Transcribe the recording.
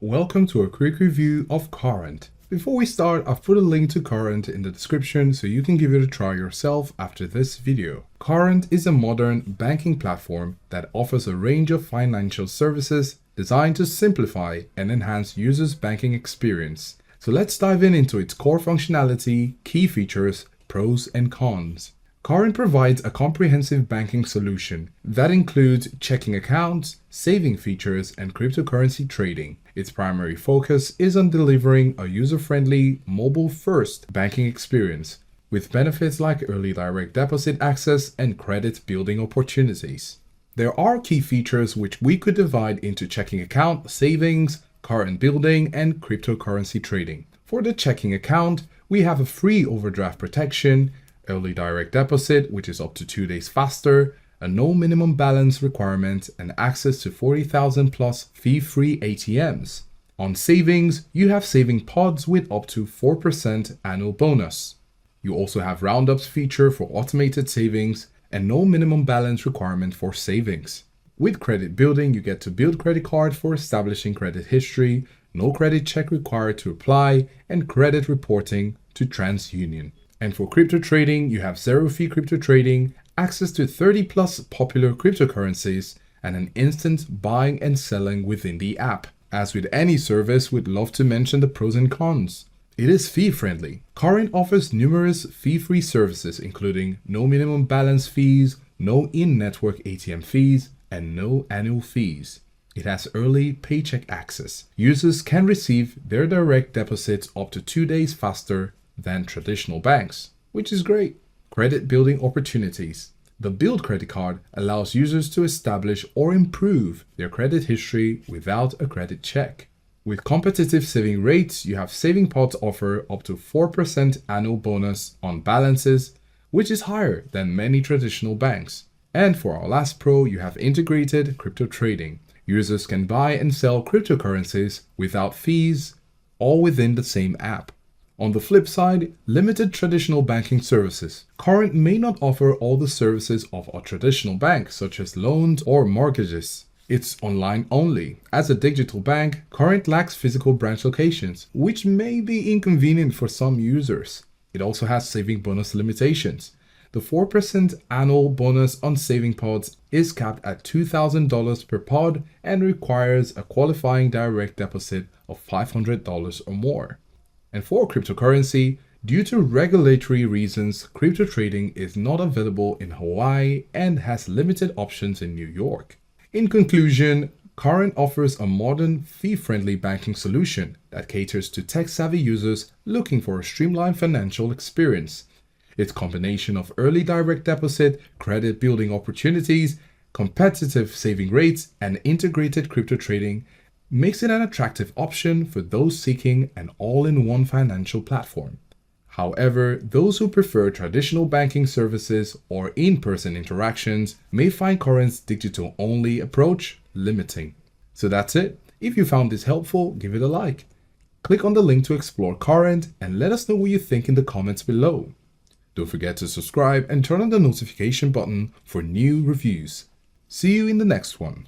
Welcome to a quick review of Current. Before we start, I've put a link to Current in the description so you can give it a try yourself after this video. Current is a modern banking platform that offers a range of financial services designed to simplify and enhance users' banking experience. So let's dive into its core functionality, key features, pros and cons. Current provides a comprehensive banking solution that includes checking accounts, saving features, and cryptocurrency trading. Its primary focus is on delivering a user-friendly, mobile-first banking experience with benefits like early direct deposit access and credit building opportunities. There are key features which we could divide into checking account, savings, current building, and cryptocurrency trading. For the checking account, we have a free overdraft protection, early direct deposit, which is up to 2 days faster, a no minimum balance requirement, and access to 40,000 plus fee-free ATMs. On savings, you have saving pods with up to 4% annual bonus. You also have roundups feature for automated savings and no minimum balance requirement for savings. With credit building, you get to build credit card for establishing credit history, no credit check required to apply, and credit reporting to TransUnion. And for crypto trading, you have zero-fee crypto trading, access to 30 plus popular cryptocurrencies, and an instant buying and selling within the app. As with any service, we'd love to mention the pros and cons. It is fee-friendly. Current offers numerous fee-free services including no minimum balance fees, no in-network ATM fees, and no annual fees. It has early paycheck access. Users can receive their direct deposits up to 2 days faster than traditional banks, which is great. Credit building opportunities. The Build credit card allows users to establish or improve their credit history without a credit check. With competitive saving rates, you have saving pods offer up to 4% annual bonus on balances, which is higher than many traditional banks. And for our last pro, you have integrated crypto trading. Users can buy and sell cryptocurrencies without fees, all within the same app. On the flip side, limited traditional banking services. Current may not offer all the services of a traditional bank, such as loans or mortgages. It's online only. As a digital bank, Current lacks physical branch locations, which may be inconvenient for some users. It also has saving bonus limitations. The 4% annual bonus on saving pods is capped at $2,000 per pod and requires a qualifying direct deposit of $500 or more. And for cryptocurrency, due to regulatory reasons, crypto trading is not available in Hawaii and has limited options in New York. In conclusion, Current offers a modern, fee-friendly banking solution that caters to tech-savvy users looking for a streamlined financial experience. Its combination of early direct deposit, credit building opportunities, competitive saving rates, and integrated crypto trading makes it an attractive option for those seeking an all-in-one financial platform. However, those who prefer traditional banking services or in-person interactions may find Current's digital-only approach limiting. So that's it. If you found this helpful, give it a like. Click on the link to explore Current and let us know what you think in the comments below. Don't forget to subscribe and turn on the notification button for new reviews. See you in the next one.